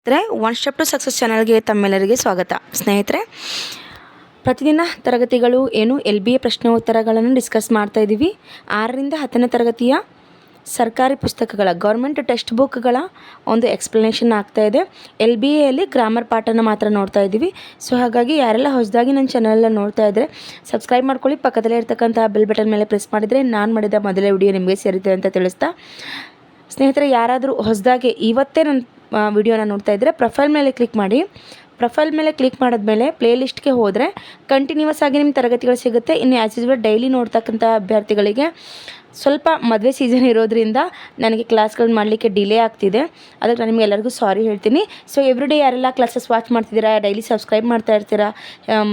ಸ್ನೇಹಿತರೆ, one step to success ಚಾನಲ್ಗೆ ತಮ್ಮೆಲ್ಲರಿಗೆ ಸ್ವಾಗತ. ಸ್ನೇಹಿತರೆ, ಪ್ರತಿದಿನ ತರಗತಿಗಳು LBA ಪ್ರಶ್ನೋತ್ತರಗಳನ್ನು ಡಿಸ್ಕಸ್ ಮಾಡ್ತಾ ಇದ್ದೀವಿ. 6ರಿಂದ 10ನೇ ತರಗತಿಯ ಸರ್ಕಾರಿ ಪುಸ್ತಕಗಳ ಗೌರ್ಮೆಂಟ್ ಟೆಕ್ಸ್ಟ್ ಬುಕ್ಗಳ ಒಂದು ಎಕ್ಸ್ಪ್ಲನೇಷನ್ ಆಗ್ತಾ ಇದೆ. LBAಯಲ್ಲಿ ಗ್ರಾಮರ್ ಪಾಠನ ಮಾತ್ರ ನೋಡ್ತಾ ಇದ್ದೀವಿ. ಸೊ ಹಾಗಾಗಿ ಯಾರೆಲ್ಲ ಹೊಸದಾಗಿ ನನ್ನ ಚಾನಲನ್ನು ನೋಡ್ತಾ ಇದ್ದರೆ ಸಬ್ಸ್ಕ್ರೈಬ್ ಮಾಡ್ಕೊಳ್ಳಿ. ಪಕ್ಕದಲ್ಲೇ ಇರ್ತಕ್ಕಂಥ ಬೆಲ್ ಬಟನ್ ಮೇಲೆ ಪ್ರೆಸ್ ಮಾಡಿದರೆ ನಾನು ಮಾಡಿದ ಮೊದಲೇ ವಿಡಿಯೋ ನಿಮಗೆ ಸೇರುತ್ತೆ ಅಂತ ತಿಳಿಸ್ತಾ, ಸ್ನೇಹಿತರೆ, ಯಾರಾದರೂ ಹೊಸದಾಗಿ ಇವತ್ತೇ ನನ್ನ ವಿಡಿಯೋನ ನೋಡ್ತಾ ಇದ್ದರೆ ಪ್ರೊಫೈಲ್ ಮೇಲೆ ಕ್ಲಿಕ್ ಮಾಡಿ. ಪ್ರೊಫೈಲ್ ಮೇಲೆ ಕ್ಲಿಕ್ ಮಾಡಿದ್ಮೇಲೆ ಪ್ಲೇ ಲಿಸ್ಟ್ಗೆ ಹೋದರೆ ಕಂಟಿನ್ಯೂಸ್ ಆಗಿ ನಿಮ್ಮ ತರಗತಿಗಳು ಸಿಗುತ್ತೆ. ಇನ್ನು ಆ್ಯಸ್ ಯೂಸ್ವಲ್ ಡೈಲಿ ನೋಡ್ತಕ್ಕಂಥ ಅಭ್ಯರ್ಥಿಗಳಿಗೆ ಸ್ವಲ್ಪ ಮದುವೆ ಸೀಸನ್ ಇರೋದ್ರಿಂದ ನನಗೆ ಕ್ಲಾಸ್ಗಳು ಮಾಡಲಿಕ್ಕೆ ಡಿಲೇ ಆಗ್ತಿದೆ. ಅದಕ್ಕೆ ನಾನು ನಿಮಗೆಲ್ಲರಿಗೂ ಸಾರಿ ಹೇಳ್ತೀನಿ. ಸೊ ಎವ್ರಿಡೇ ಯಾರೆಲ್ಲ ಕ್ಲಾಸಸ್ ವಾಚ್ ಮಾಡ್ತಿದ್ದೀರಾ, ಡೈಲಿ ಸಬ್ಸ್ಕ್ರೈಬ್ ಮಾಡ್ತಾ ಇರ್ತೀರಾ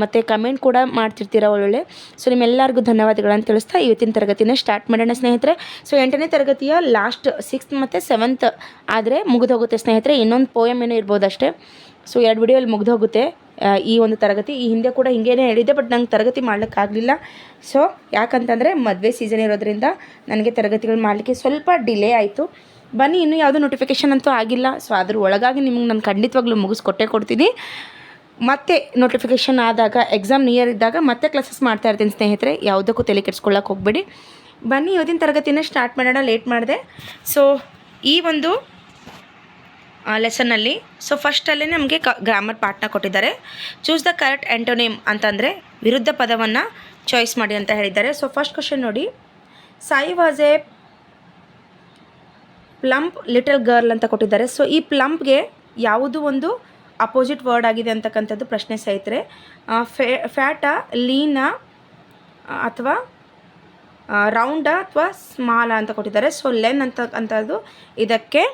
ಮತ್ತು ಕಮೆಂಟ್ ಕೂಡ ಮಾಡ್ತಿರ್ತೀರಾ ಒಳ್ಳೊಳ್ಳೆ. ಸೊ ನಿಮ್ಮೆಲ್ಲರಿಗೂ ಧನ್ಯವಾದಗಳನ್ನು ತಿಳಿಸ್ತಾ ಇವತ್ತಿನ ತರಗತಿನ ಸ್ಟಾರ್ಟ್ ಮಾಡೋಣ ಸ್ನೇಹಿತರೆ. ಸೊ 8ನೇ ತರಗತಿಯ ಲಾಸ್ಟ್ 6th ಮತ್ತು 7th ಆದರೆ ಮುಗಿದೋಗುತ್ತೆ ಸ್ನೇಹಿತರೆ. ಇನ್ನೊಂದು ಪೋಯಮ್ ಏನೋ ಇರ್ಬೋದು ಅಷ್ಟೇ. ಸೊ 2 ವಿಡಿಯೋಲ್ಲಿ ಮುಗಿದೋಗುತ್ತೆ ಈ ಒಂದು ತರಗತಿ. ಈ ಹಿಂದೆ ಕೂಡ ಹಿಂಗೇನೆ ಹೇಳಿದ್ದೆ, ಬಟ್ ನಂಗೆ ತರಗತಿ ಮಾಡ್ಲಿಕ್ಕಾಗಲಿಲ್ಲ. ಸೊ ಯಾಕಂತಂದರೆ ಮದುವೆ ಸೀಸನ್ ಇರೋದ್ರಿಂದ ನನಗೆ ತರಗತಿಗಳು ಮಾಡಲಿಕ್ಕೆ ಸ್ವಲ್ಪ ಡಿಲೇ ಆಯಿತು. ಬನ್ನಿ, ಇನ್ನೂ ಯಾವುದೂ ನೋಟಿಫಿಕೇಷನ್ ಅಂತೂ ಆಗಿಲ್ಲ. ಸೊ ಅದ್ರ ಒಳಗಾಗಿ ನಿಮಗೆ ನಾನು ಖಂಡಿತವಾಗ್ಲೂ ಮುಗಿಸ್ಕೊಟ್ಟೇ ಕೊಡ್ತೀನಿ. ಮತ್ತೆ ನೋಟಿಫಿಕೇಷನ್ ಆದಾಗ, ಎಕ್ಸಾಮ್ ನಿಯರ್ ಇದ್ದಾಗ ಮತ್ತೆ ಕ್ಲಾಸಸ್ ಮಾಡ್ತಾ ಇರ್ತೀನಿ ಸ್ನೇಹಿತರೆ. ಯಾವುದಕ್ಕೂ ತಲೆ ಕೆಡಿಸ್ಕೊಳ್ಳೋಕೆ ಹೋಗಬೇಡಿ. ಬನ್ನಿ ಇವತ್ತಿನ ತರಗತಿನ ಸ್ಟಾರ್ಟ್ ಮಾಡೋಣ. ಲೇಟ್ ಮಾಡಿದೆ. ಸೊ ಈ ಒಂದು ಲೆಸನ್ನಲ್ಲಿ ಫಸ್ಟಲ್ಲೇ ನಮಗೆ ಗ್ರಾಮರ್ ಪಾಠನ ಕೊಟ್ಟಿದ್ದಾರೆ. ಚೂಸ್ ದ ಕರೆಕ್ಟ್ ಆ್ಯಂಟೋನಿಮ್ ಅಂತಂದರೆ ವಿರುದ್ಧ ಪದವನ್ನು ಚಾಯ್ಸ್ ಮಾಡಿ ಅಂತ ಹೇಳಿದ್ದಾರೆ. ಸೊ ಫಸ್ಟ್ ಕ್ವಶನ್ ನೋಡಿ, Sai was A plump little girl ಅಂತ ಕೊಟ್ಟಿದ್ದಾರೆ. ಸೊ ಈ ಪ್ಲಂಪ್ಗೆ ಯಾವುದು ಒಂದು ಅಪೋಸಿಟ್ ವರ್ಡ್ ಆಗಿದೆ ಅಂತಕ್ಕಂಥದ್ದು ಪ್ರಶ್ನೆ ಸ್ನೇಹಿತರೆ. ಫ್ಯಾಟಾ, ಲೀನಾ ಅಥವಾ ರೌಂಡ ಅಥವಾ ಸ್ಮಾಲ ಅಂತ ಕೊಟ್ಟಿದ್ದಾರೆ. ಸೊ ಲೆನ್ ಅಂತಕ್ಕಂಥದ್ದು ಇದಕ್ಕೆ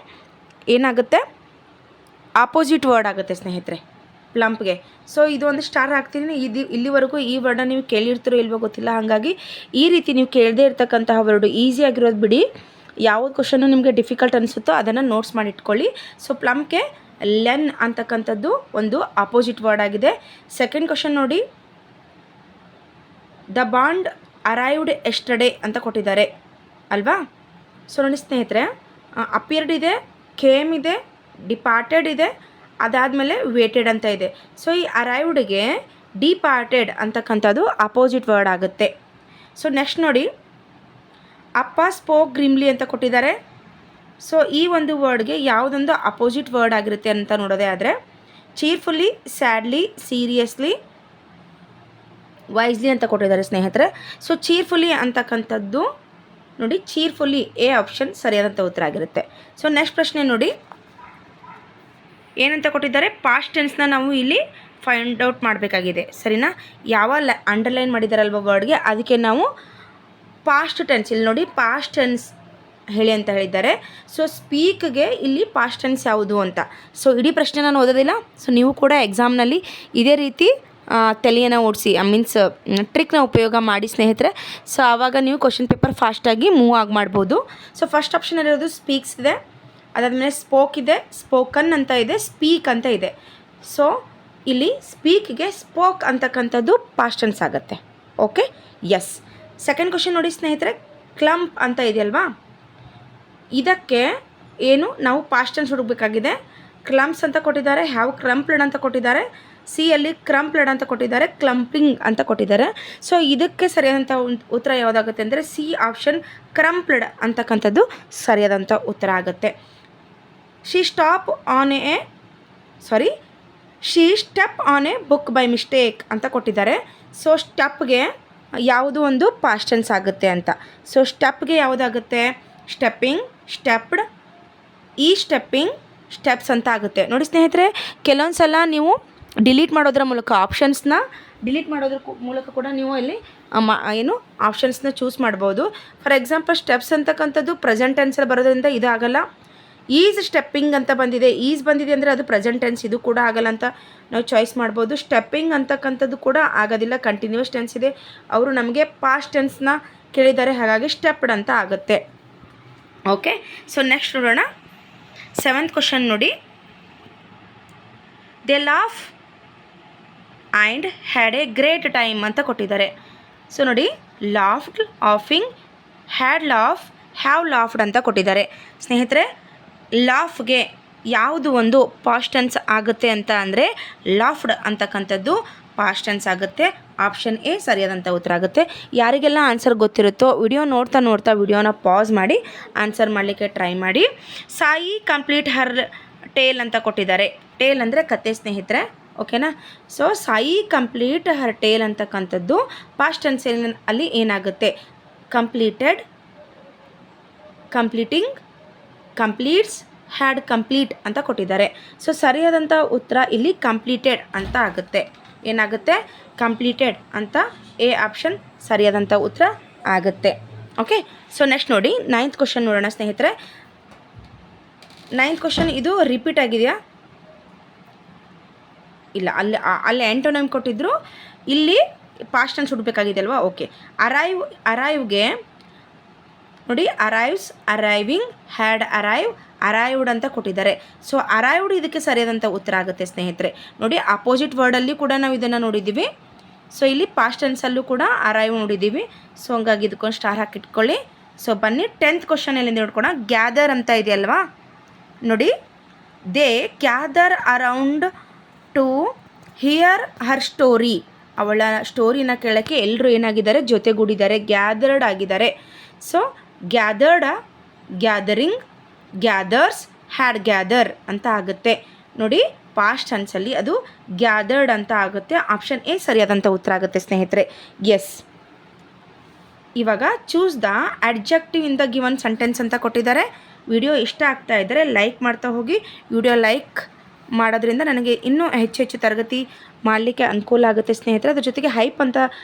ಏನಾಗುತ್ತೆ, ಆಪೋಸಿಟ್ ವರ್ಡ್ ಆಗುತ್ತೆ ಸ್ನೇಹಿತರೆ ಪ್ಲಂಪ್ಗೆ. ಸೊ ಇದು ಒಂದು ಸ್ಟಾರ್ ಹಾಕ್ತೀನಿ. ಇಲ್ಲಿವರೆಗೂ ಈ ವರ್ಡನ್ನ ನೀವು ಕೇಳಿರ್ತೀರೋ ಇಲ್ವೋ ಗೊತ್ತಿಲ್ಲ. ಹಾಗಾಗಿ ಈ ರೀತಿ ನೀವು ಕೇಳದೇ ಇರ್ತಕ್ಕಂತಹ ವರ್ಡು ಈಸಿಯಾಗಿರೋದು ಬಿಡಿ. ಯಾವುದು ಕ್ವಶನ್ನು ನಿಮಗೆ ಡಿಫಿಕಲ್ಟ್ ಅನಿಸುತ್ತೋ ಅದನ್ನು ನೋಟ್ಸ್ ಮಾಡಿ ಇಟ್ಕೊಳ್ಳಿ. ಸೊ ಪ್ಲಂಪ್ಗೆ ಲೆನ್ ಅಂತಕ್ಕಂಥದ್ದು ಒಂದು ಆಪೋಸಿಟ್ ವರ್ಡ್ ಆಗಿದೆ. ಸೆಕೆಂಡ್ ಕ್ವಶನ್ ನೋಡಿ, ದ ಬಾಂಡ್ ಅರೈವ್ಡ್ ಎಸ್ಟರ್ಡೇ ಅಂತ ಕೊಟ್ಟಿದ್ದಾರೆ ಅಲ್ವಾ. ಸೊ ನೋಡಿ ಸ್ನೇಹಿತರೆ, ಅಪಿಯರ್ಡ್ ಇದೆ, ಕೇಮ್ ಇದೆ, ಡಿಪಾರ್ಟೆಡ್ ಇದೆ, ಅದಾದಮೇಲೆ ವೇಟೆಡ್ ಅಂತ ಇದೆ. ಸೊ ಈ ಅರೈವ್ಡ್ಗೆ ಡಿಪಾರ್ಟೆಡ್ ಅಂತಕ್ಕಂಥದ್ದು ಅಪೋಸಿಟ್ ವರ್ಡ್ ಆಗುತ್ತೆ. ಸೊ ನೆಕ್ಸ್ಟ್ ನೋಡಿ, ಅಪ್ಪ ಸ್ಪೋಕ್ ಗ್ರಿಮ್ಲಿ ಅಂತ ಕೊಟ್ಟಿದ್ದಾರೆ. ಸೊ ಈ ಒಂದು ವರ್ಡ್ಗೆ ಯಾವುದೊಂದು ಅಪೋಸಿಟ್ ವರ್ಡ್ ಆಗಿರುತ್ತೆ ಅಂತ ನೋಡೋದೇ ಆದರೆ ಚೀರ್ಫುಲ್ಲಿ, ಸ್ಯಾಡ್ಲಿ, ಸೀರಿಯಸ್ಲಿ, ವೈಸ್ಲಿ ಅಂತ ಕೊಟ್ಟಿದ್ದಾರೆ ಸ್ನೇಹಿತರೆ. ಸೊ ಚೀರ್ಫುಲ್ಲಿ ಅಂತಕ್ಕಂಥದ್ದು ನೋಡಿ, ಚೀರ್ಫುಲ್ಲಿ ಎ ಆಪ್ಷನ್ ಸರಿಯಾದಂಥ ಉತ್ತರ ಆಗಿರುತ್ತೆ. ಸೊ ನೆಕ್ಸ್ಟ್ ಪ್ರಶ್ನೆ ನೋಡಿ, ಏನಂತ ಕೊಟ್ಟಿದ್ದಾರೆ, ಪಾಸ್ಟ್ ಟೆನ್ಸ್ನ ನಾವು ಇಲ್ಲಿ ಫೈಂಡ್ ಔಟ್ ಮಾಡಬೇಕಾಗಿದೆ. ಸರಿನಾ? ಯಾವ ಅಂಡರ್ಲೈನ್ ಮಾಡಿದಾರಲ್ವ ವರ್ಡ್ಗೆ, ಅದಕ್ಕೆ ನಾವು ಪಾಸ್ಟ್ ಟೆನ್ಸ್, ಇಲ್ಲಿ ನೋಡಿ ಪಾಸ್ಟ್ ಟೆನ್ಸ್ ಹೇಳಿ ಅಂತ ಹೇಳಿದ್ದಾರೆ. ಸೊ ಸ್ಪೀಕ್ಗೆ ಇಲ್ಲಿ ಪಾಸ್ಟ್ ಟೆನ್ಸ್ ಯಾವುದು ಅಂತ. ಸೊ ಇಡೀ ಪ್ರಶ್ನೆ ನಾನು ಓದೋದಿಲ್ಲ. ಸೊ ನೀವು ಕೂಡ ಎಕ್ಸಾಮ್ನಲ್ಲಿ ಇದೇ ರೀತಿ ತಲೆಯನ್ನು ಓಡಿಸಿ, ಮೀನ್ಸ್ ಟ್ರಿಕ್ನ ಉಪಯೋಗ ಮಾಡಿ ಸ್ನೇಹಿತರೆ. ಸೊ ಆವಾಗ ನೀವು ಕ್ವಶನ್ ಪೇಪರ್ ಫಾಸ್ಟಾಗಿ ಮೂವ್ ಆಗಿ ಮಾಡ್ಬೋದು. ಸೊ ಫಸ್ಟ್ ಆಪ್ಷನಲ್ಲಿರೋದು ಸ್ಪೀಕ್ಸ್ ಇದೆ, ಅದಾದಮೇಲೆ ಸ್ಪೋಕ್ ಇದೆ, ಸ್ಪೋಕನ್ ಅಂತ ಇದೆ, ಸ್ಪೀಕ್ ಅಂತ ಇದೆ. ಸೊ ಇಲ್ಲಿ ಸ್ಪೀಕ್ಗೆ ಸ್ಪೋಕ್ ಅಂತಕ್ಕಂಥದ್ದು ಪಾಸ್ಟ್ ಟೆನ್ಸ್ ಆಗುತ್ತೆ. Okay, yes. ಸೆಕೆಂಡ್ ಕ್ವಶನ್ ನೋಡಿ ಸ್ನೇಹಿತರೆ, ಕ್ಲಂಪ್ ಅಂತ ಇದೆಯಲ್ವಾ, ಇದಕ್ಕೆ ಏನು ನಾವು ಪಾಸ್ಟ್ ಟೆನ್ಸ್ ಹುಡುಕಬೇಕಾಗಿದೆ. ಕ್ಲಂಪ್ಸ್ ಅಂತ ಕೊಟ್ಟಿದ್ದಾರೆ, ಹ್ಯಾವ್ ಕ್ರಂಪ್ಲೆಡ್ ಅಂತ ಕೊಟ್ಟಿದ್ದಾರೆ, ಸಿಯಲ್ಲಿ ಕ್ರಂಪ್ಲೆಡ್ ಅಂತ ಕೊಟ್ಟಿದ್ದಾರೆ, ಕ್ಲಂಪಿಂಗ್ ಅಂತ ಕೊಟ್ಟಿದ್ದಾರೆ. ಸೊ ಇದಕ್ಕೆ ಸರಿಯಾದಂಥ ಉತ್ತರ ಯಾವುದಾಗುತ್ತೆ ಅಂದರೆ ಸಿ ಆಪ್ಷನ್ ಕ್ರಂಪ್ಲೆಡ್ ಅಂತಕ್ಕಂಥದ್ದು ಸರಿಯಾದಂಥ ಉತ್ತರ ಆಗುತ್ತೆ. She step on A book by mistake ಅಂತ ಕೊಟ್ಟಿದ್ದಾರೆ. ಸೊ ಸ್ಟೆಪ್ಗೆ ಯಾವುದು ಒಂದು ಪಾಸ್ಟ್ ಟೆನ್ಸ್ ಆಗುತ್ತೆ ಅಂತ. ಸೊ ಸ್ಟೆಪ್ಗೆ ಯಾವುದಾಗುತ್ತೆ, ಸ್ಟೆಪ್ಪಿಂಗ್, ಸ್ಟೆಪ್ಡ್, ಸ್ಟೆಪ್ಪಿಂಗ್, ಸ್ಟೆಪ್ಸ್ ಅಂತ ಆಗುತ್ತೆ. ನೋಡಿ ಸ್ನೇಹಿತರೆ, ಕೆಲವೊಂದು ಸಲ ನೀವು ಡಿಲೀಟ್ ಮಾಡೋದ್ರ ಮೂಲಕ, ಆಪ್ಷನ್ಸ್ನ ಡಿಲೀಟ್ ಮಾಡೋದ್ರ ಮೂಲಕ ಕೂಡ ನೀವು ಇಲ್ಲಿ ಆಪ್ಷನ್ಸ್ನ ಚೂಸ್ ಮಾಡ್ಬೋದು. ಫಾರ್ ಎಕ್ಸಾಂಪಲ್ ಸ್ಟೆಪ್ಸ್ ಅಂತಕ್ಕಂಥದ್ದು ಪ್ರೆಸೆಂಟ್ ಟೆನ್ಸಲ್ಲಿ ಬರೋದ್ರಿಂದ ಇದು ಆಗಲ್ಲ. ಈಸ್ ಸ್ಟೆಪ್ಪಿಂಗ್ ಅಂತ ಬಂದಿದೆ, ಈಸ್ ಬಂದಿದೆ ಅಂದರೆ ಅದು ಪ್ರೆಸೆಂಟ್ ಟೆನ್ಸ್, ಇದು ಕೂಡ ಆಗಲ್ಲ ಅಂತ ನಾವು ಚಾಯ್ಸ್ ಮಾಡ್ಬೋದು. ಸ್ಟೆಪ್ಪಿಂಗ್ ಅಂತಕ್ಕಂಥದ್ದು ಕೂಡ ಆಗೋದಿಲ್ಲ, ಕಂಟಿನ್ಯೂಸ್ ಟೆನ್ಸ್ ಇದೆ. ಅವರು ನಮಗೆ ಪಾಸ್ಟ್ ಟೆನ್ಸ್ನ ಕೇಳಿದ್ದಾರೆ, ಹಾಗಾಗಿ ಸ್ಟೆಪ್ಡ್ ಅಂತ ಆಗುತ್ತೆ. ಓಕೆ, ಸೊ ನೆಕ್ಸ್ಟ್ ನೋಡೋಣ. 7th ಕ್ವಶನ್ ನೋಡಿ, they laugh and had a great time ಅಂತ ಕೊಟ್ಟಿದ್ದಾರೆ. ಸೊ ನೋಡಿ, laughed, laughing, had laugh, have laughed ಅಂತ ಕೊಟ್ಟಿದ್ದಾರೆ ಸ್ನೇಹಿತರೆ. ಲಾಫ್ಗೆ ಯಾವುದು ಒಂದು ಪಾಸ್ಟ್ ಟೆನ್ಸ್ ಆಗುತ್ತೆ ಅಂತ ಅಂದರೆ ಲಾಫ್ಡ್ ಅಂತಕ್ಕಂಥದ್ದು ಪಾಸ್ಟ್ ಟೆನ್ಸ್ ಆಗುತ್ತೆ. ಆಪ್ಷನ್ ಎ ಸರಿಯಾದಂಥ ಉತ್ತರ ಆಗುತ್ತೆ. ಯಾರಿಗೆಲ್ಲ ಆನ್ಸರ್ ಗೊತ್ತಿರುತ್ತೋ ವಿಡಿಯೋ ನೋಡ್ತಾ ವಿಡಿಯೋನ ಪಾಸ್ ಮಾಡಿ ಆನ್ಸರ್ ಮಾಡಲಿಕ್ಕೆ ಟ್ರೈ ಮಾಡಿ. ಸಾಯಿ ಕಂಪ್ಲೀಟ್ ಹರ್ ಟೇಲ್ ಅಂತ ಕೊಟ್ಟಿದ್ದಾರೆ. ಟೇಲ್ ಅಂದರೆ ಕತೆ ಸ್ನೇಹಿತರೆ, ಓಕೆನಾ. ಸೊ ಸಾಯಿ ಕಂಪ್ಲೀಟ್ ಹರ್ ಟೇಲ್ ಅಂತಕ್ಕಂಥದ್ದು ಪಾಸ್ಟ್ ಟೆನ್ಸ್ ಅಲ್ಲಿ ಏನಾಗುತ್ತೆ, completed, completing, completes, had complete ಅಂತ ಕೊಟ್ಟಿದ್ದಾರೆ. ಸೊ ಸರಿಯಾದಂಥ ಉತ್ತರ ಇಲ್ಲಿ ಕಂಪ್ಲೀಟೆಡ್ ಅಂತ ಆಗುತ್ತೆ. ಏನಾಗುತ್ತೆ, ಕಂಪ್ಲೀಟೆಡ್ ಅಂತ ಎ ಆಪ್ಷನ್ ಸರಿಯಾದಂಥ ಉತ್ತರ ಆಗುತ್ತೆ. ಓಕೆ, ಸೊ ನೆಕ್ಸ್ಟ್ ನೋಡಿ 9th ಕ್ವಶನ್ ನೋಡೋಣ ಸ್ನೇಹಿತರೆ. 9th ಕ್ವಶನ್ ಇದು ರಿಪೀಟ್ ಆಗಿದೆಯಾ, ಇಲ್ಲ, ಅಲ್ಲಿ ಆ್ಯಂಟೋನಿಮ್ ಕೊಟ್ಟಿದ್ರು, ಇಲ್ಲಿ ಪಾಸ್ಟ್ ಟೆನ್ಸ್ ಹುಡಬೇಕಾಗಿದೆ ಅಲ್ವಾ. ಓಕೆ, ಅರೈವ್ಗೆ ನೋಡಿ, arrives, arriving, had arrive, arrived ಅಂತ ಕೊಟ್ಟಿದ್ದಾರೆ. ಸೊ ಅರೈವ್ಡ್ ಇದಕ್ಕೆ ಸರಿಯಾದಂಥ ಉತ್ತರ ಆಗುತ್ತೆ ಸ್ನೇಹಿತರೆ. ನೋಡಿ ಅಪೋಸಿಟ್ ವರ್ಡಲ್ಲಿ ಕೂಡ ನಾವು ಇದನ್ನು ನೋಡಿದ್ದೀವಿ. ಸೊ ಇಲ್ಲಿ ಪಾಸ್ಟ್ ಟೆನ್ಸಲ್ಲೂ ಕೂಡ ಅರೈವ್ ನೋಡಿದ್ದೀವಿ. ಸೊ ಹಂಗಾಗಿ ಇದಕ್ಕೊಂದು ಸ್ಟಾರ್ ಹಾಕಿಟ್ಕೊಳ್ಳಿ. ಸೊ ಬನ್ನಿ 10th ಕ್ವಶನ್ ಎಲ್ಲಿಂದ ನೋಡ್ಕೋಣ. ಗ್ಯಾದರ್ ಅಂತ ಇದೆಯಲ್ವಾ, ನೋಡಿ, they gather around to hear her story. ಅವಳ ಸ್ಟೋರಿನ ಕೇಳೋಕ್ಕೆ ಎಲ್ಲರೂ ಏನಾಗಿದ್ದಾರೆ, ಜೊತೆಗೂಡಿದ್ದಾರೆ, ಗ್ಯಾದರ್ಡ್ ಆಗಿದ್ದಾರೆ. ಸೊ gathered, gathering, gathers, had gather ಅಂತ ಆಗುತ್ತೆ. ನೋಡಿ ಪಾಸ್ಟ್ ಟೆನ್ಸಲ್ಲಿ ಅದು ಗ್ಯಾದರ್ಡ್ ಅಂತ ಆಗುತ್ತೆ. ಆಪ್ಷನ್ ಎ ಸರಿಯಾದಂಥ ಉತ್ತರ ಆಗುತ್ತೆ ಸ್ನೇಹಿತರೆ. ಎಸ್, ಇವಾಗ choose the adjective in the given sentence ಅಂತ ಕೊಟ್ಟಿದ್ದಾರೆ. ವಿಡಿಯೋ ಇಷ್ಟ ಆಗ್ತಾ ಇದ್ದರೆ ಲೈಕ್ ಮಾಡ್ತಾ ಹೋಗಿ. ವಿಡಿಯೋ ಲೈಕ್ ಮಾಡೋದ್ರಿಂದ ನನಗೆ ಇನ್ನೂ ಹೆಚ್ಚು ತರಗತಿ ಮಾಡಲಿಕ್ಕೆ ಅನುಕೂಲ ಆಗುತ್ತೆ ಸ್ನೇಹಿತರೆ. ಅದ್ರ ಜೊತೆಗೆ ಹೈಪ್ ಅಂತ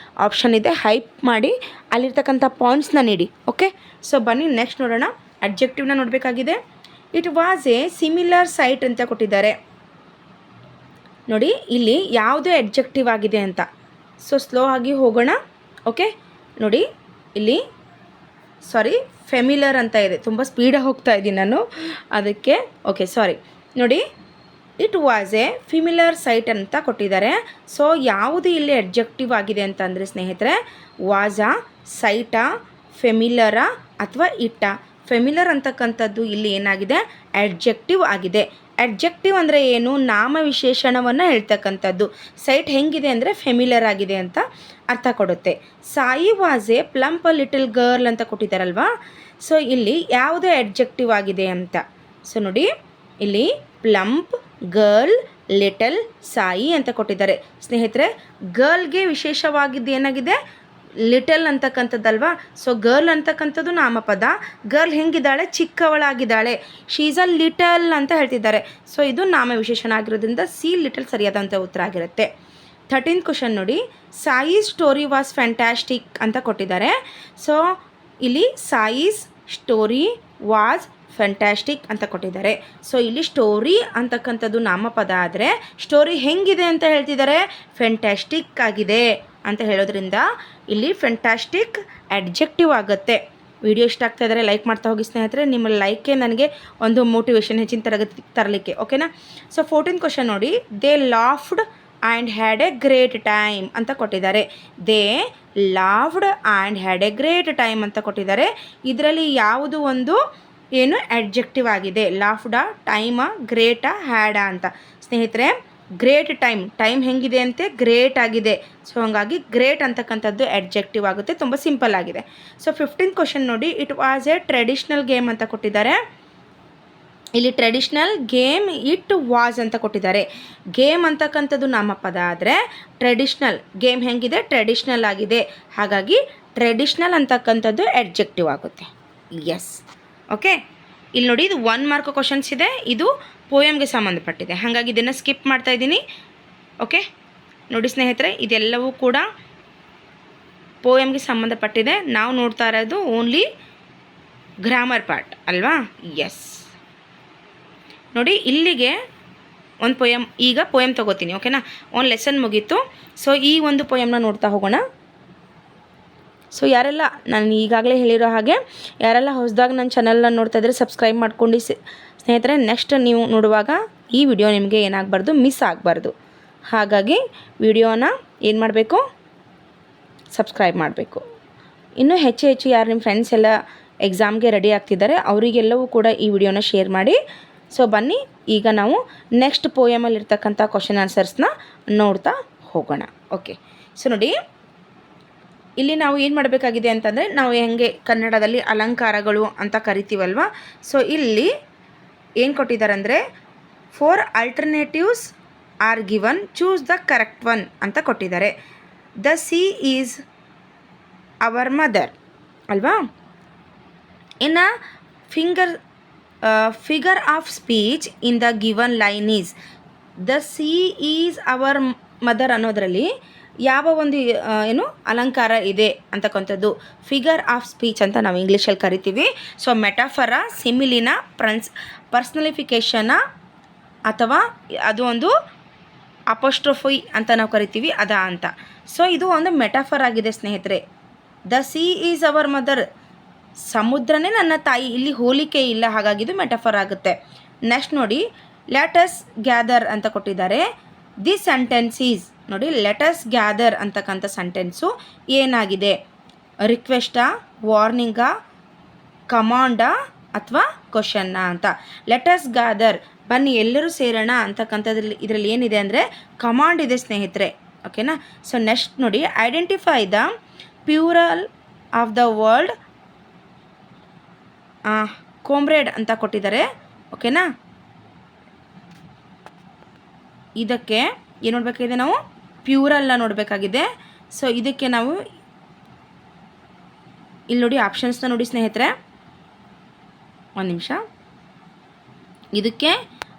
ಆಪ್ಷನ್ ಇದೆ, ಹೈಪ್ ಮಾಡಿ ಅಲ್ಲಿರ್ತಕ್ಕಂಥ ಪಾಯಿಂಟ್ಸ್ನ ನೀಡಿ. ಓಕೆ, ಸೊ ಬನ್ನಿ ನೆಕ್ಸ್ಟ್ ನೋಡೋಣ. ಅಡ್ಜೆಕ್ಟಿವ್ನ ನೋಡಬೇಕಾಗಿದೆ. It was A similar site ಅಂತ ಕೊಟ್ಟಿದ್ದಾರೆ. ನೋಡಿ ಇಲ್ಲಿ ಯಾವುದೇ ಅಡ್ಜೆಕ್ಟಿವ್ ಆಗಿದೆ ಅಂತ. ಸೊ ಸ್ಲೋ ಆಗಿ ಹೋಗೋಣ. ಓಕೆ, ನೋಡಿ ಇಲ್ಲಿ ಫೆಮಿಲರ್ ಅಂತ ಇದೆ, ತುಂಬ ಸ್ಪೀಡಾಗಿ ಹೋಗ್ತಾ ಇದ್ದೀನಿ ನಾನು ಅದಕ್ಕೆ. ಓಕೆ, ಸಾರಿ. ನೋಡಿ ಇಟ್ ವಾಸ್ ಎ ಫಿಮಿಲರ್ ಸೈಟ್ ಅಂತ ಕೊಟ್ಟಿದ್ದಾರೆ. ಸೊ ಯಾವುದು ಇಲ್ಲಿ ಅಡ್ಜೆಕ್ಟಿವ್ ಆಗಿದೆ ಅಂತಂದರೆ ಸ್ನೇಹಿತರೆ, ವಾಜಾ, ಸೈಟಾ, ಫೆಮಿಲರಾ ಅಥವಾ ಇಟ್ಟ. ಫೆಮಿಲರ್ ಅಂತಕ್ಕಂಥದ್ದು ಇಲ್ಲಿ ಏನಾಗಿದೆ, ಅಡ್ಜೆಕ್ಟಿವ್ ಆಗಿದೆ. ಅಡ್ಜೆಕ್ಟಿವ್ ಅಂದರೆ ಏನು, ನಾಮವಿಶೇಷಣವನ್ನು ಹೇಳ್ತಕ್ಕಂಥದ್ದು. ಸೈಟ್ ಹೆಂಗಿದೆ ಅಂದರೆ ಫೆಮಿಲರ್ ಆಗಿದೆ ಅಂತ ಅರ್ಥ ಕೊಡುತ್ತೆ. Sai was A plump little girl ಅಂತ ಕೊಟ್ಟಿದ್ದಾರಲ್ವಾ. ಸೊ ಇಲ್ಲಿ ಯಾವುದೇ ಅಡ್ಜೆಕ್ಟಿವ್ ಆಗಿದೆ ಅಂತ. ಸೊ ನೋಡಿ ಇಲ್ಲಿ ಪ್ಲಂಪ್, ಗರ್ಲ್, ಲಿಟಲ್, ಸಾಯಿ ಅಂತ ಕೊಟ್ಟಿದ್ದಾರೆ ಸ್ನೇಹಿತರೆ. ಗರ್ಲ್ಗೆ ವಿಶೇಷವಾಗಿದ್ದು ಏನಾಗಿದೆ, ಲಿಟಲ್ ಅಂತಕ್ಕಂಥದ್ದಲ್ವಾ. ಸೊ ಗರ್ಲ್ ಅಂತಕ್ಕಂಥದ್ದು ನಾಮಪದ. ಗರ್ಲ್ ಹೆಂಗಿದ್ದಾಳೆ, ಚಿಕ್ಕವಳಾಗಿದ್ದಾಳೆ. ಶೀ ಈಸ್ ಅ ಲಿಟಲ್ ಅಂತ ಹೇಳ್ತಿದ್ದಾರೆ. ಸೊ ಇದು ನಾಮ ವಿಶೇಷಣ ಆಗಿರೋದ್ರಿಂದ ಸಿ ಲಿಟಲ್ ಸರಿಯಾದಂಥ ಉತ್ತರ ಆಗಿರುತ್ತೆ. 13th ಕ್ವಶನ್ ನೋಡಿ. ಸಾಯಿ ಸ್ಟೋರಿ ವಾಸ್ ಫ್ಯಾಂಟಾಸ್ಟಿಕ್ ಅಂತ ಕೊಟ್ಟಿದ್ದಾರೆ. ಸೊ ಇಲ್ಲಿ ಸಾಯಿಸ್ ಸ್ಟೋರಿ ವಾಸ್ ಫ್ಯಾಂಟಾಸ್ಟಿಕ್ ಅಂತ ಕೊಟ್ಟಿದ್ದಾರೆ. ಸೊ ಇಲ್ಲಿ ಸ್ಟೋರಿ ಅಂತಕ್ಕಂಥದ್ದು ನಾಮಪದ ಆದರೆ ಸ್ಟೋರಿ ಹೆಂಗಿದೆ ಅಂತ ಹೇಳ್ತಿದ್ದಾರೆ, ಫ್ಯಾಂಟಾಸ್ಟಿಕ್ ಆಗಿದೆ ಅಂತ ಹೇಳೋದ್ರಿಂದ ಇಲ್ಲಿ ಫ್ಯಾಂಟಾಸ್ಟಿಕ್ ಅಡ್ಜೆಕ್ಟಿವ್ ಆಗುತ್ತೆ. ವಿಡಿಯೋ ಇಷ್ಟ ಆಗ್ತಾ ಇದ್ದರೆ ಲೈಕ್ ಮಾಡ್ತಾ ಹೋಗಿ ಸ್ನೇಹಿತರೆ. ನಿಮ್ಮ ಲೈಕೆ ನನಗೆ ಒಂದು ಮೋಟಿವೇಶನ್ ಹೆಚ್ಚಿನ ತರಗತಿ ತರಲಿಕ್ಕೆ, ಓಕೆನಾ. ಸೊ 14th ಕ್ವಶನ್ ನೋಡಿ. They laughed and had a great time ಅಂತ ಕೊಟ್ಟಿದ್ದಾರೆ. They laughed and had a great time ಅಂತ ಕೊಟ್ಟಿದ್ದಾರೆ. ಇದರಲ್ಲಿ ಯಾವುದು ಒಂದು ಏನು ಅಡ್ಜೆಕ್ಟಿವ್ ಆಗಿದೆ, ಲಾಫ್ಡ, ಟೈಮ, ಗ್ರೇಟ, ಹ್ಯಾಡ ಅಂತ. ಸ್ನೇಹಿತರೆ ಗ್ರೇಟ್ ಟೈಮ್ ಹೆಂಗಿದೆ ಅಂತೆ, ಗ್ರೇಟ್ ಆಗಿದೆ. ಸೊ ಹಾಗಾಗಿ ಗ್ರೇಟ್ ಅಂತಕ್ಕಂಥದ್ದು ಅಡ್ಜೆಕ್ಟಿವ್ ಆಗುತ್ತೆ. ತುಂಬ ಸಿಂಪಲ್ ಆಗಿದೆ. ಸೊ 15th ಕ್ವಶನ್ ನೋಡಿ. It was A traditional game ಅಂತ ಕೊಟ್ಟಿದ್ದಾರೆ. ಇಲ್ಲಿ ಟ್ರೆಡಿಷ್ನಲ್ ಗೇಮ್ ಇಟ್ ವಾಸ್ ಅಂತ ಕೊಟ್ಟಿದ್ದಾರೆ. ಗೇಮ್ ಅಂತಕ್ಕಂಥದ್ದು ನಾಮಪದ ಆದರೆ ಟ್ರೆಡಿಷ್ನಲ್ ಗೇಮ್ ಹೆಂಗಿದೆ, ಟ್ರೆಡಿಷ್ನಲ್ ಆಗಿದೆ. ಹಾಗಾಗಿ ಟ್ರೆಡಿಷ್ನಲ್ ಅಂತಕ್ಕಂಥದ್ದು ಅಡ್ಜೆಕ್ಟಿವ್ ಆಗುತ್ತೆ. Yes, okay. ಇಲ್ಲಿ ನೋಡಿ ಇದು 1 ಮಾರ್ಕ್ ಕ್ವಶನ್ಸ್ ಇದೆ. ಇದು ಪೋಯಮ್ಗೆ ಸಂಬಂಧಪಟ್ಟಿದೆ, ಹಾಗಾಗಿ ಇದನ್ನು ಸ್ಕಿಪ್ ಮಾಡ್ತಾ ಇದ್ದೀನಿ. ಓಕೆ, ನೋಡಿ ಸ್ನೇಹಿತರೆ, ಇದೆಲ್ಲವೂ ಕೂಡ ಪೋಯಮ್ಗೆ ಸಂಬಂಧಪಟ್ಟಿದೆ. ನಾವು ನೋಡ್ತಾ ಇರೋದು ಓನ್ಲಿ ಗ್ರಾಮರ್ ಪಾರ್ಟ್ ಅಲ್ವಾ. ಎಸ್, ನೋಡಿ ಇಲ್ಲಿಗೆ ಒಂದು ಪೋಯಮ್, ಈಗ ಪೋಯಮ್ ತೊಗೋತೀನಿ, ಓಕೆನಾ. ಒಂದು ಲೆಸನ್ ಮುಗೀತು. ಸೊ ಈ ಒಂದು ಪೋಯಮ್ನ ನೋಡ್ತಾ ಹೋಗೋಣ. ಸೊ ಯಾರೆಲ್ಲ ನಾನು ಈಗಾಗಲೇ ಹೇಳಿರೋ ಹಾಗೆ ಯಾರೆಲ್ಲ ಹೊಸದಾಗಿ ನನ್ನ ಚಾನಲ್ನ ನೋಡ್ತಾ ಇದ್ದರೆ ಸಬ್ಸ್ಕ್ರೈಬ್ ಮಾಡ್ಕೊಂಡು ಸ್ನೇಹಿತರೆ. ನೆಕ್ಸ್ಟ್ ನೀವು ನೋಡುವಾಗ ಈ ವಿಡಿಯೋ ನಿಮಗೆ ಏನಾಗಬಾರ್ದು, ಮಿಸ್ ಆಗಬಾರ್ದು. ಹಾಗಾಗಿ ವಿಡಿಯೋನ ಏನು ಮಾಡಬೇಕು, ಸಬ್ಸ್ಕ್ರೈಬ್ ಮಾಡಬೇಕು. ಇನ್ನೂ ಹೆಚ್ಚು ಯಾರು ನಿಮ್ಮ ಫ್ರೆಂಡ್ಸ್ ಎಲ್ಲ ಎಕ್ಸಾಮ್ಗೆ ರೆಡಿ ಆಗ್ತಿದ್ದಾರೆ ಅವರಿಗೆಲ್ಲವೂ ಕೂಡ ಈ ವಿಡಿಯೋನ ಶೇರ್ ಮಾಡಿ. ಸೊ ಬನ್ನಿ ಈಗ ನಾವು ನೆಕ್ಸ್ಟ್ ಪೋಯಮಲ್ಲಿರ್ತಕ್ಕಂಥ ಕ್ವಶನ್ ಆನ್ಸರ್ಸ್ನ ನೋಡ್ತಾ ಹೋಗೋಣ. ಓಕೆ, ಸೊ ನೋಡಿ, ಇಲ್ಲಿ ನಾವು ಏನು ಮಾಡಬೇಕಾಗಿದೆ ಅಂತಂದರೆ, ನಾವು ಹೆಂಗೆ ಕನ್ನಡದಲ್ಲಿ ಅಲಂಕಾರಗಳು ಅಂತ ಕರಿತೀವಲ್ವ, ಸೊ ಇಲ್ಲಿ ಏನು ಕೊಟ್ಟಿದ್ದಾರೆ ಅಂದರೆ 4 alternatives are given, choose the correct one ಅಂತ ಕೊಟ್ಟಿದ್ದಾರೆ. The sea is our mother ಅಲ್ವಾ. ಇನ್ನು figure of speech in the given line is the sea is our mother ಅನ್ನೋದರಲ್ಲಿ ಯಾವ ಒಂದು ಏನು ಅಲಂಕಾರ ಇದೆ ಅಂತಕ್ಕಂಥದ್ದು ಫಿಗರ್ ಆಫ್ ಸ್ಪೀಚ್ ಅಂತ ನಾವು ಇಂಗ್ಲೀಷಲ್ಲಿ ಕರಿತೀವಿ. ಸೊ ಮೆಟಾಫರ, ಸಿಮಿಲಿನ, ಪರ್ಸ್ನಲಿಫಿಕೇಷನ ಅಥವಾ ಅದು ಒಂದು ಅಪೋಸ್ಟ್ರೋಫಿ ಅಂತ ನಾವು ಕರಿತೀವಿ ಅಂತ. ಸೊ ಇದು ಒಂದು ಮೆಟಾಫರ್ ಆಗಿದೆ ಸ್ನೇಹಿತರೆ. The sea is our mother, ಸಮುದ್ರನೇ ನನ್ನ ತಾಯಿ, ಇಲ್ಲಿ ಹೋಲಿಕೆ ಇಲ್ಲ, ಹಾಗಾಗಿ ಇದು ಮೆಟಾಫರ್ ಆಗುತ್ತೆ. ನೆಕ್ಸ್ಟ್ ನೋಡಿ, ಲೆಟಸ್ ಗ್ಯಾದರ್ ಅಂತ ಕೊಟ್ಟಿದ್ದಾರೆ. ದಿ ಸೆಂಟೆನ್ಸ್ ಈಸ್, ನೋಡಿ ಲೆಟಸ್ ಗ್ಯಾದರ್ ಅಂತಕ್ಕಂಥ ಸೆಂಟೆನ್ಸು ಏನಾಗಿದೆ? ರಿಕ್ವೆಸ್ಟಾ, ವಾರ್ನಿಂಗಾ, ಕಮಾಂಡಾ ಅಥವಾ ಕ್ವಶನ್ನ ಅಂತ. ಲೆಟಸ್ ಗ್ಯಾದರ್, ಬನ್ನಿ ಎಲ್ಲರೂ ಸೇರೋಣ ಅಂತಕ್ಕಂಥದ್ರಲ್ಲಿ ಇದರಲ್ಲಿ ಏನಿದೆ ಅಂದರೆ ಕಮಾಂಡ್ ಇದೆ ಸ್ನೇಹಿತರೆ. ಓಕೆನಾ. ಸೊ ನೆಕ್ಸ್ಟ್ ನೋಡಿ, identify the plural of the world comrade ಅಂತ ಕೊಟ್ಟಿದ್ದಾರೆ. ಓಕೆನಾ. ಇದಕ್ಕೆ ಏನು ನೋಡಬೇಕಾಗಿದೆ? ನಾವು ಪ್ಯೂರಲ್ನ ನೋಡಬೇಕಾಗಿದೆ. ಸೊ ಇದಕ್ಕೆ ನಾವು ಇಲ್ಲಿ ನೋಡಿ ಆಪ್ಷನ್ಸ್ನ ನೋಡಿ ಸ್ನೇಹಿತರೆ, ಒಂದು ನಿಮಿಷ. ಇದಕ್ಕೆ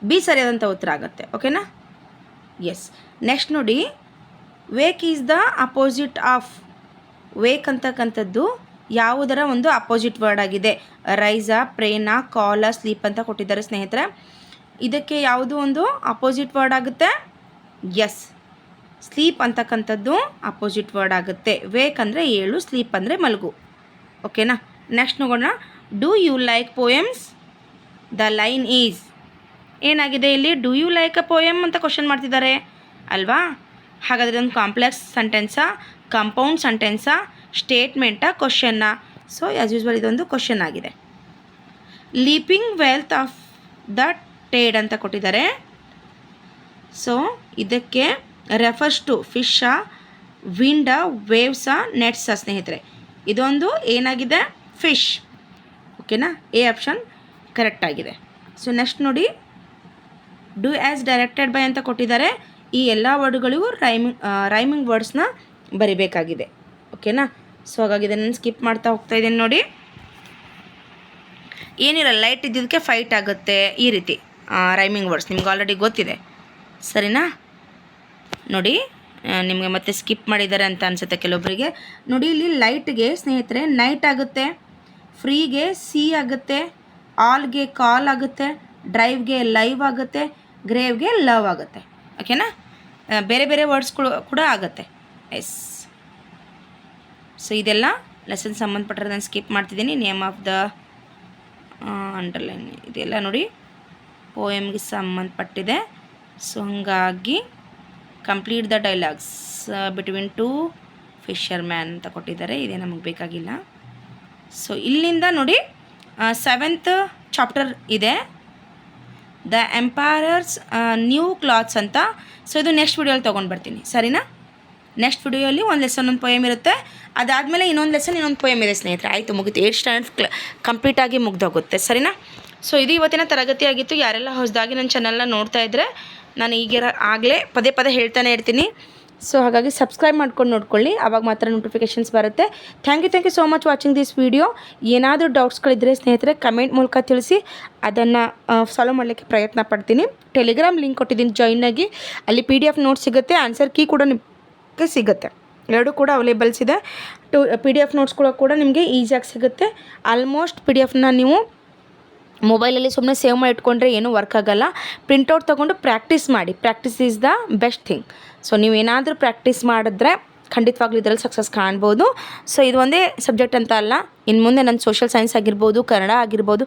ಬಿ ಸರಿಯಾದಂಥ ಉತ್ತರ ಆಗುತ್ತೆ. ಓಕೆನಾ. ಎಸ್. ನೆಕ್ಸ್ಟ್ ನೋಡಿ, wake is the opposite of. Wake ಅಂತಕ್ಕಂಥದ್ದು ಯಾವುದರ ಒಂದು ಅಪೋಸಿಟ್ ವರ್ಡ್ ಆಗಿದೆ? ರೈಸಾ, ಪ್ರೇನಾ, ಕಾಲ, ಸ್ಲೀಪ್ ಅಂತ ಕೊಟ್ಟಿದ್ದಾರೆ ಸ್ನೇಹಿತರೆ. ಇದಕ್ಕೆ ಯಾವುದು ಒಂದು ಅಪೋಸಿಟ್ ವರ್ಡ್ ಆಗುತ್ತೆ? ಎಸ್, ಸ್ಲೀಪ್ ಅಂತಕ್ಕಂಥದ್ದು ಅಪೋಸಿಟ್ ವರ್ಡ್ ಆಗುತ್ತೆ. ವೇಕ್ ಅಂದರೆ ಏಳು, ಸ್ಲೀಪ್ ಅಂದರೆ ಮಲಗು. ಓಕೆನಾ. ನೆಕ್ಸ್ಟ್ ನೋಡೋಣ, do you like poems? The line is, ಏನಾಗಿದೆ ಇಲ್ಲಿ? Do you like a poem ಅಂತ ಕ್ವಶನ್ ಮಾಡ್ತಿದ್ದಾರೆ ಅಲ್ವಾ. ಹಾಗಾದರೆ ಇದೊಂದು ಕಾಂಪ್ಲೆಕ್ಸ್ ಸೆಂಟೆನ್ಸಾ, ಕಂಪೌಂಡ್ ಸೆಂಟೆನ್ಸಾ, ಸ್ಟೇಟ್ಮೆಂಟಾ, ಕ್ವಶನ್ನ? ಸೊ ಆ್ಯಸ್ ಯೂಸ್ವಲ್ ಇದೊಂದು ಕ್ವಶನ್ ಆಗಿದೆ. Leaping wealth of the tide ಅಂತ ಕೊಟ್ಟಿದ್ದಾರೆ. ಸೊ ಇದಕ್ಕೆ ರೆಫರ್ಸ್ ಟು ಫಿಶಾ, ವಿಂಡ, ವೇವ್ಸಾ, ನೆಟ್ಸಾ ಸ್ನೇಹಿತರೆ? ಇದೊಂದು ಏನಾಗಿದೆ? ಫಿಶ್. ಓಕೆನಾ. ಎ ಆಪ್ಷನ್ ಕರೆಕ್ಟ್ ಆಗಿದೆ. ಸೊ ನೆಕ್ಸ್ಟ್ ನೋಡಿ, ಡೂ ಆ್ಯಸ್ ಡೈರೆಕ್ಟೆಡ್ ಬೈ ಅಂತ ಕೊಟ್ಟಿದ್ದಾರೆ. ಈ ಎಲ್ಲ ವರ್ಡ್ಗಳಿಗೂ ರೈಮಿಂಗ್ ವರ್ಡ್ಸ್ನ ಬರಿಬೇಕಾಗಿದೆ. ಓಕೆನಾ. ಸೊ ಹಾಗಾಗಿ ಇದನ್ನು ಸ್ಕಿಪ್ ಮಾಡ್ತಾ ಹೋಗ್ತಾ ಇದ್ದೀನಿ ನೋಡಿ. ಏನಿರಲ್ಲ, ಲೈಟ್ ಇದ್ದಿದ್ದಕ್ಕೆ ಫೈಟ್ ಆಗುತ್ತೆ, ಈ ರೀತಿ ರೈಮಿಂಗ್ ವರ್ಡ್ಸ್ ನಿಮ್ಗೆ ಆಲ್ರೆಡಿ ಗೊತ್ತಿದೆ, ಸರಿನಾ. ನೋಡಿ, ನಿಮಗೆ ಮತ್ತೆ ಸ್ಕಿಪ್ ಮಾಡಿದ್ದಾರೆ ಅಂತ ಅನಿಸುತ್ತೆ ಕೆಲವೊಬ್ಬರಿಗೆ. ನೋಡಿ, ಇಲ್ಲಿ ಲೈಟ್ಗೆ ಸ್ನೇಹಿತರೆ ನೈಟ್ ಆಗುತ್ತೆ, ಫ್ರೀಗೆ ಸಿ ಆಗುತ್ತೆ, ಆಲ್ಗೆ ಕಾಲ್ ಆಗುತ್ತೆ, ಡ್ರೈವ್ಗೆ ಲೈವ್ ಆಗುತ್ತೆ, ಗ್ರೇವ್ಗೆ ಲವ್ ಆಗುತ್ತೆ. ಓಕೆನಾ. ಬೇರೆ ಬೇರೆ ವರ್ಡ್ಸ್ಗಳು ಕೂಡ ಆಗುತ್ತೆ. ಎಸ್. ಸೊ ಇದೆಲ್ಲ ಲೆಸನ್ ಸಂಬಂಧಪಟ್ಟರೆ ನಾನು ಸ್ಕಿಪ್ ಮಾಡ್ತಿದ್ದೀನಿ. ನೇಮ್ ಆಫ್ ದ ಅಂಡರ್ಲೈನ್ ಇದೆಲ್ಲ ನೋಡಿ ಪೋಯಮ್ಗೆ ಸಂಬಂಧಪಟ್ಟಿದೆ. ಸೊ ಹಾಗಾಗಿ complete the dialogues between two Fisher man ಅಂತ ಕೊಟ್ಟಿದ್ದಾರೆ. ಇದೇ ನಮಗೆ ಬೇಕಾಗಿಲ್ಲ. ಸೊ ಇಲ್ಲಿಂದ ನೋಡಿ 7th ಚಾಪ್ಟರ್ ಇದೆ, ದ ಎಂಪೈರರ್ಸ್ ನ್ಯೂ ಕ್ಲಾತ್ಸ್ ಅಂತ. ಸೊ ಇದು ನೆಕ್ಸ್ಟ್ ವಿಡಿಯೋಲಿ ತೊಗೊಂಡು ಬರ್ತೀನಿ, ಸರಿನಾ. ನೆಕ್ಸ್ಟ್ ವಿಡಿಯೋಲಿ ಒಂದು ಲೆಸನ್ ಒಂದು ಪೋಯಮ್ ಇರುತ್ತೆ, ಅದಾದಮೇಲೆ ಇನ್ನೊಂದು ಲೆಸನ್ ಇನ್ನೊಂದು ಪೋಯಮ್ ಇದೆ ಸ್ನೇಹಿತರೆ. ಆಯಿತು, ಮುಗಿತು. 8th ಸ್ಟ್ಯಾಂಡರ್ಡ್ ಕಂಪ್ಲೀಟಾಗಿ ಮುಗ್ದೋಗುತ್ತೆ, ಸರಿನಾ. ಸೊ ಇದು ಇವತ್ತಿನ ತರಗತಿ ಆಗಿತ್ತು. ಯಾರೆಲ್ಲ ಹೊಸದಾಗಿ ನನ್ನ ಚಾನಲ್ನ ನೋಡ್ತಾ ಇದ್ದರೆ, ನಾನು ಆಗಲೇ ಪದೇ ಪದೇ ಹೇಳ್ತಾನೆ ಇರ್ತೀನಿ. ಸೊ ಹಾಗಾಗಿ ಸಬ್ಸ್ಕ್ರೈಬ್ ಮಾಡ್ಕೊಂಡು ನೋಡ್ಕೊಳ್ಳಿ, ಆವಾಗ ಮಾತ್ರ ನೋಟಿಫಿಕೇಷನ್ಸ್ ಬರುತ್ತೆ. Thank you so much watching this video. ಏನಾದರೂ ಡೌಟ್ಸ್ಗಳಿದ್ದರೆ ಸ್ನೇಹಿತರೆ ಕಮೆಂಟ್ ಮೂಲಕ ತಿಳಿಸಿ, ಅದನ್ನು ಸಾಲ್ವ್ ಮಾಡಲಿಕ್ಕೆ ಪ್ರಯತ್ನ ಪಡ್ತೀನಿ. ಟೆಲಿಗ್ರಾಮ್ ಲಿಂಕ್ ಕೊಟ್ಟಿದ್ದೀನಿ, ಜಾಯಿನ್ ಆಗಿ. ಅಲ್ಲಿ PDF ನೋಟ್ಸ್ ಸಿಗುತ್ತೆ, ಆನ್ಸರ್ ಕೀ ಕೂಡ ನಿಮಗೆ ಸಿಗುತ್ತೆ. ಎರಡೂ ಕೂಡ ಅವೈಲೇಬಲ್ಸ್ ಇದೆ. PDF ನೋಟ್ಸ್ಗಳು ಕೂಡ ನಿಮಗೆ ಈಸಿಯಾಗಿ ಸಿಗುತ್ತೆ. ಆಲ್ಮೋಸ್ಟ್ PDFನ ನೀವು ಮೊಬೈಲಲ್ಲಿ ಸುಮ್ಮನೆ ಸೇವ್ ಮಾಡಿ ಇಟ್ಕೊಂಡ್ರೆ ಏನೂ ವರ್ಕ್ ಆಗೋಲ್ಲ. ಪ್ರಿಂಟೌಟ್ ತೊಗೊಂಡು ಪ್ರಾಕ್ಟೀಸ್ ಮಾಡಿ. Practice is the best thing. So ನೀವೇನಾದರೂ ಪ್ರಾಕ್ಟೀಸ್ ಮಾಡಿದ್ರೆ ಖಂಡಿತವಾಗ್ಲೂ ಇದರಲ್ಲಿ ಸಕ್ಸಸ್ ಕಾಣ್ಬೋದು. ಸೊ ಇದು ಒಂದೇ ಸಬ್ಜೆಕ್ಟ್ ಅಂತ ಅಲ್ಲ, ಇನ್ನು ಮುಂದೆ ನಾನು ಸೋಷಲ್ ಸೈನ್ಸ್ ಆಗಿರ್ಬೋದು, ಕನ್ನಡ ಆಗಿರ್ಬೋದು,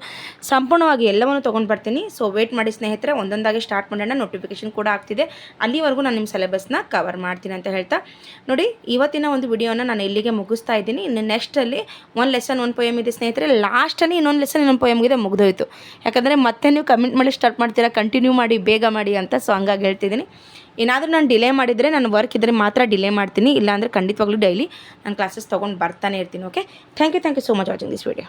ಸಂಪೂರ್ಣವಾಗಿ ಎಲ್ಲವನ್ನು ತೊಗೊಂಡು ಬರ್ತೀನಿ. ಸೊ ವೇಟ್ ಮಾಡಿ ಸ್ನೇಹಿತರೆ, ಒಂದೊಂದಾಗಿ ಸ್ಟಾರ್ಟ್ ಮಾಡೋಣ. ನೋಟಿಫಿಕೇಷನ್ ಕೂಡ ಆಗ್ತಿದೆ, ಅಲ್ಲಿವರೆಗೂ ನಾನು ನಿಮ್ಮ ಸಿಲೆಬಸ್ನ ಕವರ್ ಮಾಡ್ತೀನಿ ಅಂತ ಹೇಳ್ತಾ ನೋಡಿ, ಇವತ್ತಿನ ಒಂದು ವಿಡಿಯೋನ ನಾನು ಇಲ್ಲಿಗೆ ಮುಗಿಸ್ತಾ ಇದ್ದೀನಿ. ಇನ್ನು ನೆಕ್ಸ್ಟಲ್ಲಿ ಒಂದು ಲೆಸನ್ ಒಂದು ಪೊಯಮ್ ಇದೆ ಸ್ನೇಹಿತರೆ, ಲಾಸ್ಟಲ್ಲಿ ಇನ್ನೊಂದು ಲೆಸನ್ ಇನ್ನೊಂದು ಪೊಯಮ್ ಇದೆ, ಮುಗಿದೋಯ್ತು. ಯಾಕಂದರೆ ಮತ್ತೆ ನೀವು ಕಮೆಂಟ್ ಮಾಡಿ ಸ್ಟಾರ್ಟ್ ಮಾಡ್ತೀರಾ, ಕಂಟಿನ್ಯೂ ಮಾಡಿ, ಬೇಗ ಮಾಡಿ ಅಂತ. ಸೊ ಹಂಗಾಗಿ ಹೇಳ್ತಿದ್ದೀನಿ. ಏನಾದರೂ ನಾನು ಡಿಲೇ ಮಾಡಿದರೆ, ನಾನು ವರ್ಕ್ ಇದ್ದರೆ ಮಾತ್ರ ಡಿಲೇ ಮಾಡ್ತೀನಿ, ಇಲ್ಲಾಂದರೆ ಖಂಡಿತವಾಗ್ಲೂ ಡೈಲಿ ನಾನು ಕ್ಲಾಸಸ್ ತೊಗೊಂಡು ಬರ್ತಾನೆ ಇರ್ತೀನಿ. Okay, thank you so much watching this video.